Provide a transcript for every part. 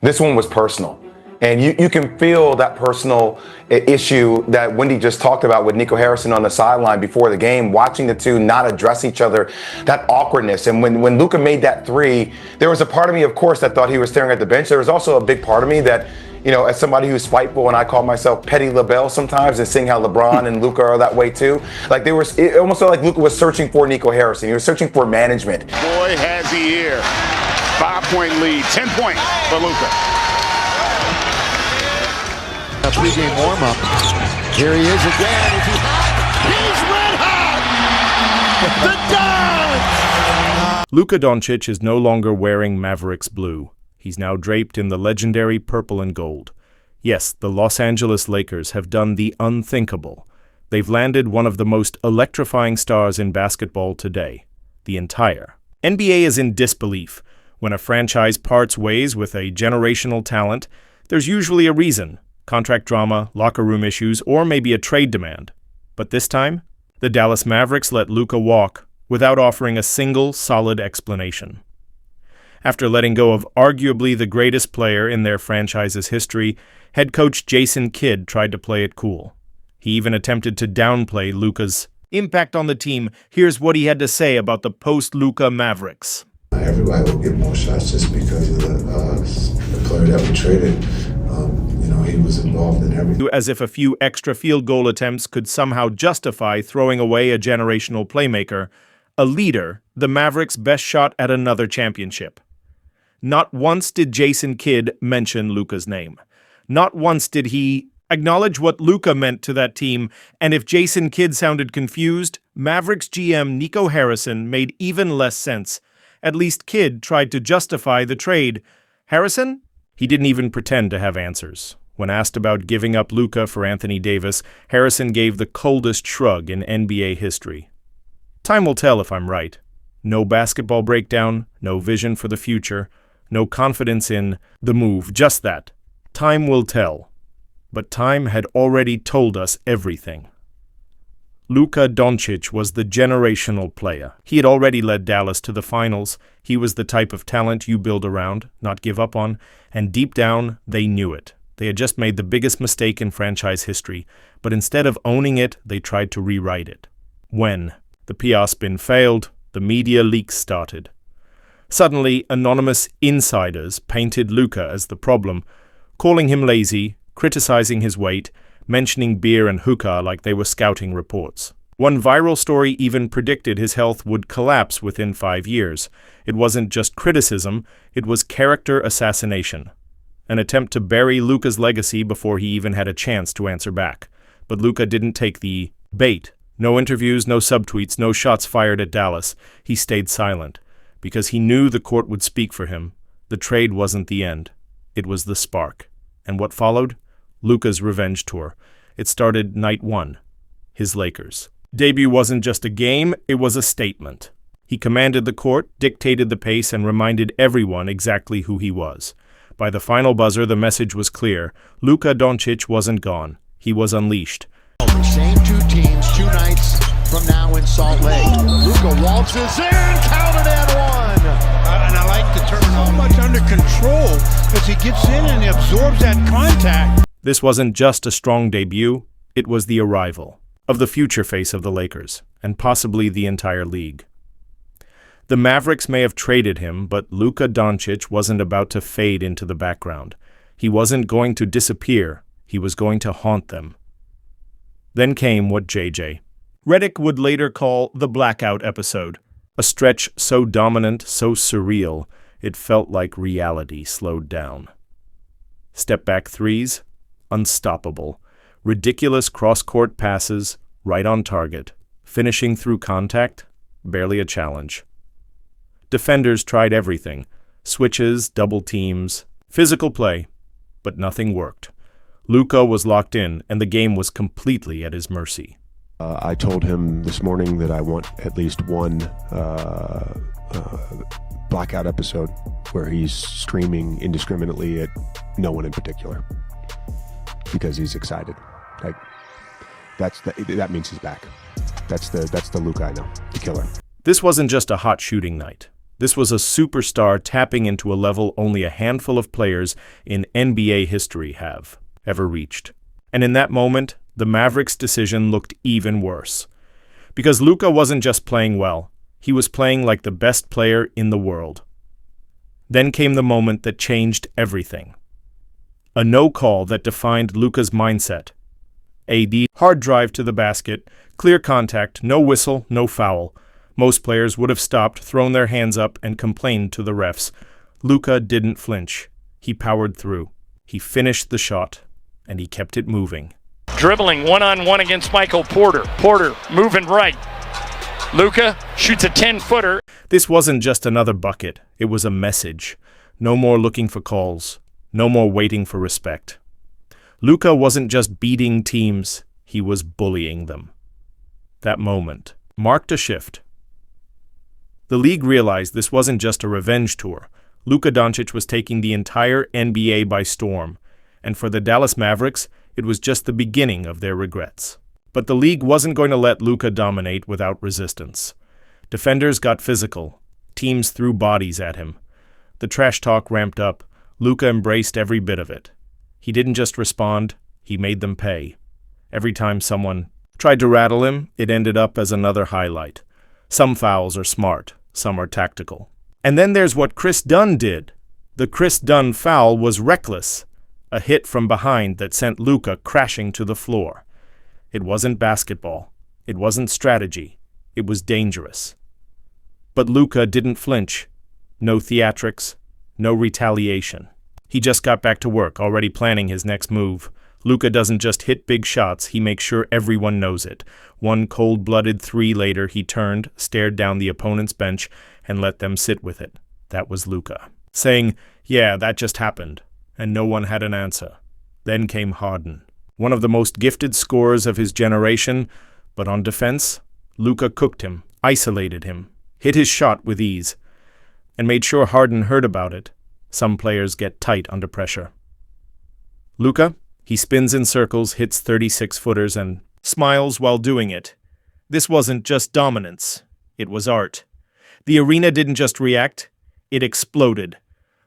This one was personal. And you can feel that personal issue that Wendy just talked about with Nico Harrison on the sideline before the game, watching the two not address each other, that awkwardness. And when Luka made that three, there was a part of me, of course, that thought he was staring at the bench. There was also a big part of me that, you know, as somebody who's spiteful, and I call myself Petty LaBelle sometimes, and seeing how LeBron and Luka are that way too. Like it almost felt like Luka was searching for Nico Harrison. He was searching for management. Boy, has he here. 5-point lead, 10 points for Luka. A pregame warm-up. Here he is again. Is he hot? He's red hot! The Dons! Luka Dončić is no longer wearing Mavericks blue. He's now draped in the legendary purple and gold. Yes, the Los Angeles Lakers have done the unthinkable. They've landed one of the most electrifying stars in basketball today. The entire NBA is in disbelief. When a franchise parts ways with a generational talent, there's usually a reason. Contract drama, locker room issues, or maybe a trade demand. But this time, the Dallas Mavericks let Luka walk without offering a single solid explanation. After letting go of arguably the greatest player in their franchise's history, head coach Jason Kidd tried to play it cool. He even attempted to downplay Luka's impact on the team. Here's what he had to say about the post-Luka Mavericks. Everybody will get more shots just because of the player that we traded. He was involved in everything. As if a few extra field goal attempts could somehow justify throwing away a generational playmaker, a leader, the Mavericks' best shot at another championship. Not once did Jason Kidd mention Luka's name. Not once did he acknowledge what Luka meant to that team, and if Jason Kidd sounded confused, Mavericks GM Nico Harrison made even less sense. At least Kidd tried to justify the trade. Harrison? He didn't even pretend to have answers. When asked about giving up Luka for Anthony Davis, Harrison gave the coldest shrug in NBA history. Time will tell if I'm right. No basketball breakdown, no vision for the future, no confidence in the move, just that. Time will tell. But time had already told us everything. Luka Dončić was the generational player. He had already led Dallas to the finals. He was the type of talent you build around, not give up on, and deep down, they knew it. They had just made the biggest mistake in franchise history, but instead of owning it, they tried to rewrite it. When the PR spin failed, the media leaks started. Suddenly, anonymous insiders painted Luka as the problem, calling him lazy, criticizing his weight, mentioning beer and hookah like they were scouting reports. One viral story even predicted his health would collapse within 5 years. It wasn't just criticism, it was character assassination. An attempt to bury Luka's legacy before he even had a chance to answer back. But Luka didn't take the bait. No interviews, no subtweets, no shots fired at Dallas. He stayed silent, because he knew the court would speak for him. The trade wasn't the end. It was the spark. And what followed? Luka's revenge tour. It started night 1. His Lakers. Debut wasn't just a game, it was a statement. He commanded the court, dictated the pace, and reminded everyone exactly who he was. By the final buzzer, the message was clear. Luka Dončić wasn't gone. He was unleashed. Same two teams 2 nights from now in Salt Lake. Luka waltzes in, counted and one. And I like the term so much under control because he gets in and he absorbs that contact. This wasn't just a strong debut, it was the arrival of the future face of the Lakers, and possibly the entire league. The Mavericks may have traded him, but Luka Dončić wasn't about to fade into the background. He wasn't going to disappear, he was going to haunt them. Then came what J.J. Redick would later call the blackout episode, a stretch so dominant, so surreal, it felt like reality slowed down. Step-back threes, unstoppable. Ridiculous cross-court passes, right on target. Finishing through contact, barely a challenge. Defenders tried everything. Switches, double teams, physical play, but nothing worked. Luka was locked in, and the game was completely at his mercy. I told him this morning that I want at least one blackout episode where he's screaming indiscriminately at no one in particular because he's excited. Like that means he's back. That's the Luka I know, the killer. This wasn't just a hot shooting night. This was a superstar tapping into a level only a handful of players in NBA history have ever reached. And in that moment, the Mavericks' decision looked even worse. Because Luka wasn't just playing well, he was playing like the best player in the world. Then came the moment that changed everything. A no call that defined Luka's mindset. AD, hard drive to the basket, clear contact, no whistle, no foul. Most players would have stopped, thrown their hands up, and complained to the refs. Luka didn't flinch. He powered through. He finished the shot, and he kept it moving. Dribbling one-on-one against Michael Porter. Porter moving right. Luka shoots a 10-footer. This wasn't just another bucket. It was a message. No more looking for calls. No more waiting for respect. Luka wasn't just beating teams. He was bullying them. That moment marked a shift. The league realized this wasn't just a revenge tour. Luka Dončić was taking the entire NBA by storm. And for the Dallas Mavericks, it was just the beginning of their regrets. But the league wasn't going to let Luka dominate without resistance. Defenders got physical. Teams threw bodies at him. The trash talk ramped up. Luka embraced every bit of it. He didn't just respond, he made them pay. Every time someone tried to rattle him, it ended up as another highlight. Some fouls are smart, some are tactical. And then there's what Chris Dunn did. The Chris Dunn foul was reckless. A hit from behind that sent Luka crashing to the floor. It wasn't basketball. It wasn't strategy. It was dangerous. But Luka didn't flinch. No theatrics. No retaliation. He just got back to work, already planning his next move. Luka doesn't just hit big shots, he makes sure everyone knows it. One cold-blooded three later, he turned, stared down the opponent's bench, and let them sit with it. That was Luka. Saying, yeah, that just happened. And no one had an answer. Then came Harden. One of the most gifted scorers of his generation, but on defense, Luka cooked him, isolated him, hit his shot with ease, and made sure Harden heard about it. Some players get tight under pressure. Luka, he spins in circles, hits 36-footers, and smiles while doing it. This wasn't just dominance. It was art. The arena didn't just react. It exploded.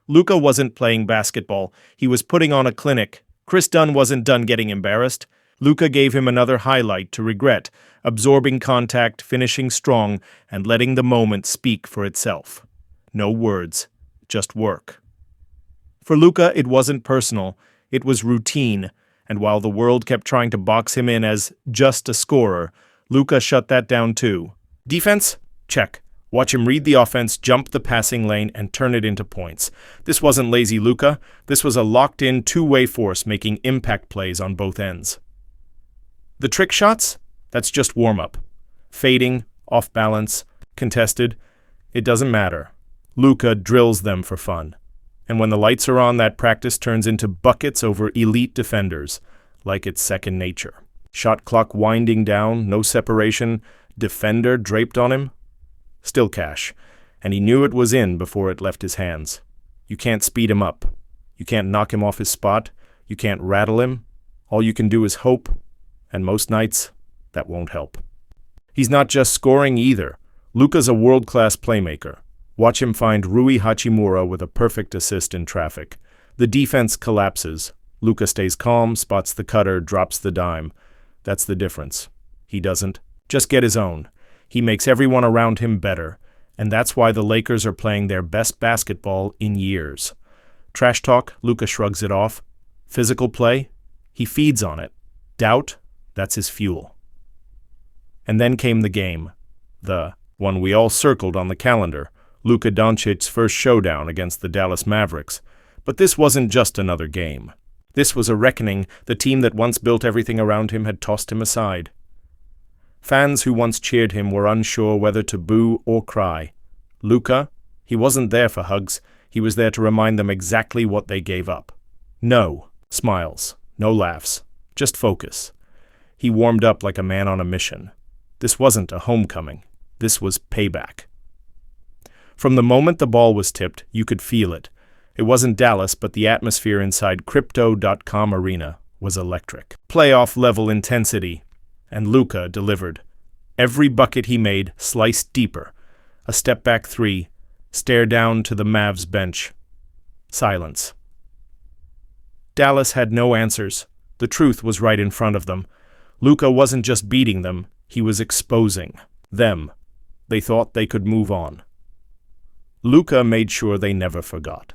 Luka wasn't playing basketball. He was putting on a clinic. Chris Dunn wasn't done getting embarrassed. Luka gave him another highlight to regret, absorbing contact, finishing strong, and letting the moment speak for itself. No words, just work. For Luka, it wasn't personal. It was routine, and while the world kept trying to box him in as just a scorer, Luka shut that down too. Defense? Check. Watch him read the offense, jump the passing lane, and turn it into points. This wasn't lazy Luka. This was a locked-in two-way force making impact plays on both ends. The trick shots? That's just warm-up. Fading, off balance, contested. It doesn't matter. Luka drills them for fun. And when the lights are on, that practice turns into buckets over elite defenders, like it's second nature. Shot clock winding down, no separation, defender draped on him. Still cash, and he knew it was in before it left his hands. You can't speed him up. You can't knock him off his spot. You can't rattle him. All you can do is hope, and most nights, that won't help. He's not just scoring either. Luka's a world-class playmaker. Watch him find Rui Hachimura with a perfect assist in traffic. The defense collapses. Luka stays calm, spots the cutter, drops the dime. That's the difference. He doesn't just get his own. He makes everyone around him better, and that's why the Lakers are playing their best basketball in years. Trash talk, Luka shrugs it off. Physical play, he feeds on it. Doubt, that's his fuel. And then came the game. The one we all circled on the calendar. Luka Dončić's first showdown against the Dallas Mavericks. But this wasn't just another game. This was a reckoning. The team that once built everything around him had tossed him aside. Fans who once cheered him were unsure whether to boo or cry. Luka, he wasn't there for hugs. He was there to remind them exactly what they gave up. No smiles, no laughs, just focus. He warmed up like a man on a mission. This wasn't a homecoming. This was payback. From the moment the ball was tipped, you could feel it. It wasn't Dallas, but the atmosphere inside Crypto.com Arena was electric. Playoff-level intensity. And Luka delivered. Every bucket he made sliced deeper. A step-back three, stare down to the Mavs bench. Silence. Dallas had no answers. The truth was right in front of them. Luka wasn't just beating them, he was exposing them. They thought they could move on. Luka made sure they never forgot.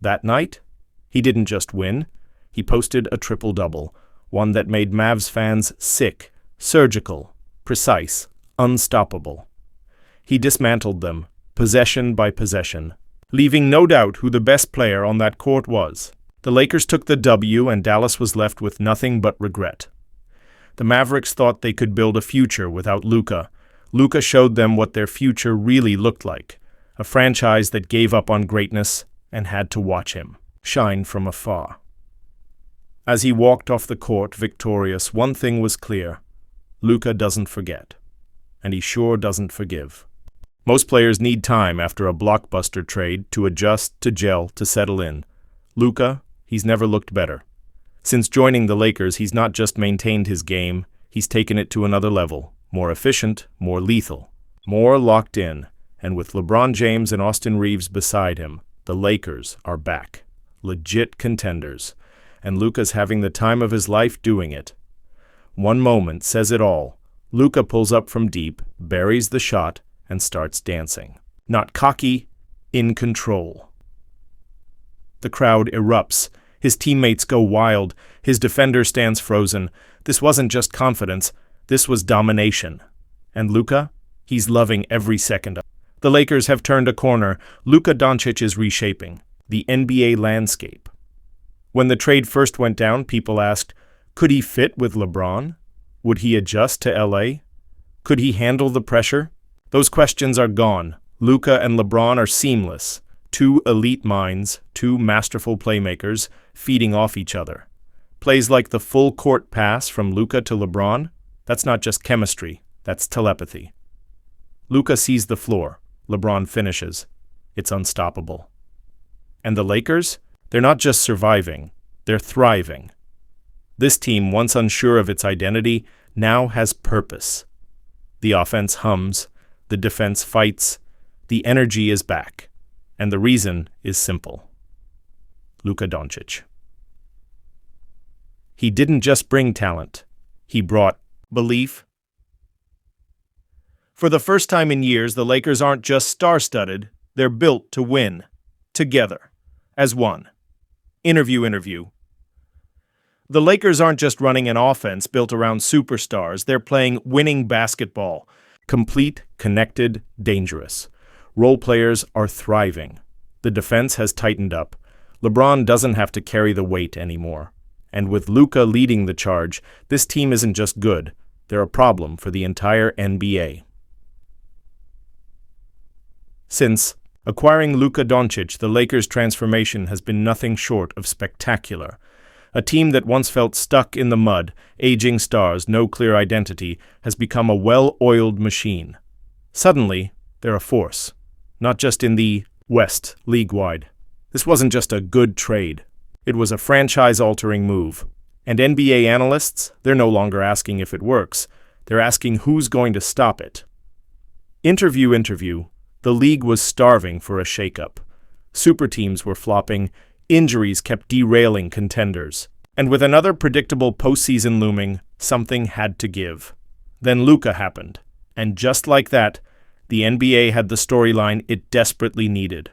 That night, he didn't just win, he posted a triple-double, one that made Mavs fans sick, surgical, precise, unstoppable. He dismantled them, possession by possession, leaving no doubt who the best player on that court was. The Lakers took the W and Dallas was left with nothing but regret. The Mavericks thought they could build a future without Luka. Luka showed them what their future really looked like, a franchise that gave up on greatness and had to watch him shine from afar. As he walked off the court victorious, one thing was clear. Luka doesn't forget, and he sure doesn't forgive. Most players need time after a blockbuster trade to adjust, to gel, to settle in. Luka, he's never looked better. Since joining the Lakers, he's not just maintained his game, he's taken it to another level, more efficient, more lethal, more locked in, and with LeBron James and Austin Reeves beside him, the Lakers are back. Legit contenders. And Luka's having the time of his life doing it. One moment says it all. Luka pulls up from deep, buries the shot, and starts dancing. Not cocky, in control. The crowd erupts. His teammates go wild. His defender stands frozen. This wasn't just confidence. This was domination. And Luka? He's loving every second of it. The Lakers have turned a corner. Luka Dončić is reshaping the NBA landscape. When the trade first went down, people asked, could he fit with LeBron? Would he adjust to LA? Could he handle the pressure? Those questions are gone. Luka and LeBron are seamless. Two elite minds, two masterful playmakers, feeding off each other. Plays like the full court pass from Luka to LeBron, that's not just chemistry, that's telepathy. Luka sees the floor, LeBron finishes. It's unstoppable. And the Lakers? They're not just surviving, they're thriving. This team, once unsure of its identity, now has purpose. The offense hums, the defense fights, the energy is back, and the reason is simple. Luka Dončić. He didn't just bring talent, he brought belief. For the first time in years, the Lakers aren't just star-studded, they're built to win, together, as one. Interview. The Lakers aren't just running an offense built around superstars, they're playing winning basketball. Complete, connected, dangerous. Role players are thriving. The defense has tightened up. LeBron doesn't have to carry the weight anymore. And with Luka leading the charge, this team isn't just good, they're a problem for the entire NBA. Since acquiring Luka Dončić, the Lakers' transformation has been nothing short of spectacular. A team that once felt stuck in the mud, aging stars, no clear identity, has become a well-oiled machine. Suddenly, they're a force, not just in the West, league-wide. This wasn't just a good trade. It was a franchise-altering move. And NBA analysts, they're no longer asking if it works. They're asking who's going to stop it. Interview. The league was starving for a shakeup. Super teams were flopping, injuries kept derailing contenders. And with another predictable postseason looming, something had to give. Then Luka happened. And just like that, the NBA had the storyline it desperately needed.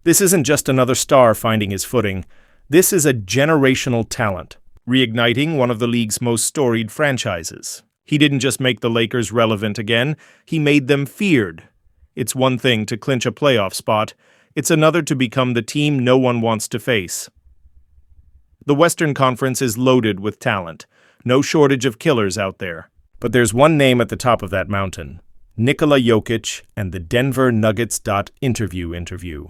This isn't just another star finding his footing. This is a generational talent, reigniting one of the league's most storied franchises. He didn't just make the Lakers relevant again, he made them feared. It's one thing to clinch a playoff spot, it's another to become the team no one wants to face. The Western Conference is loaded with talent, no shortage of killers out there. But there's one name at the top of that mountain, Nikola Jokic and the Denver Nuggets. Interview.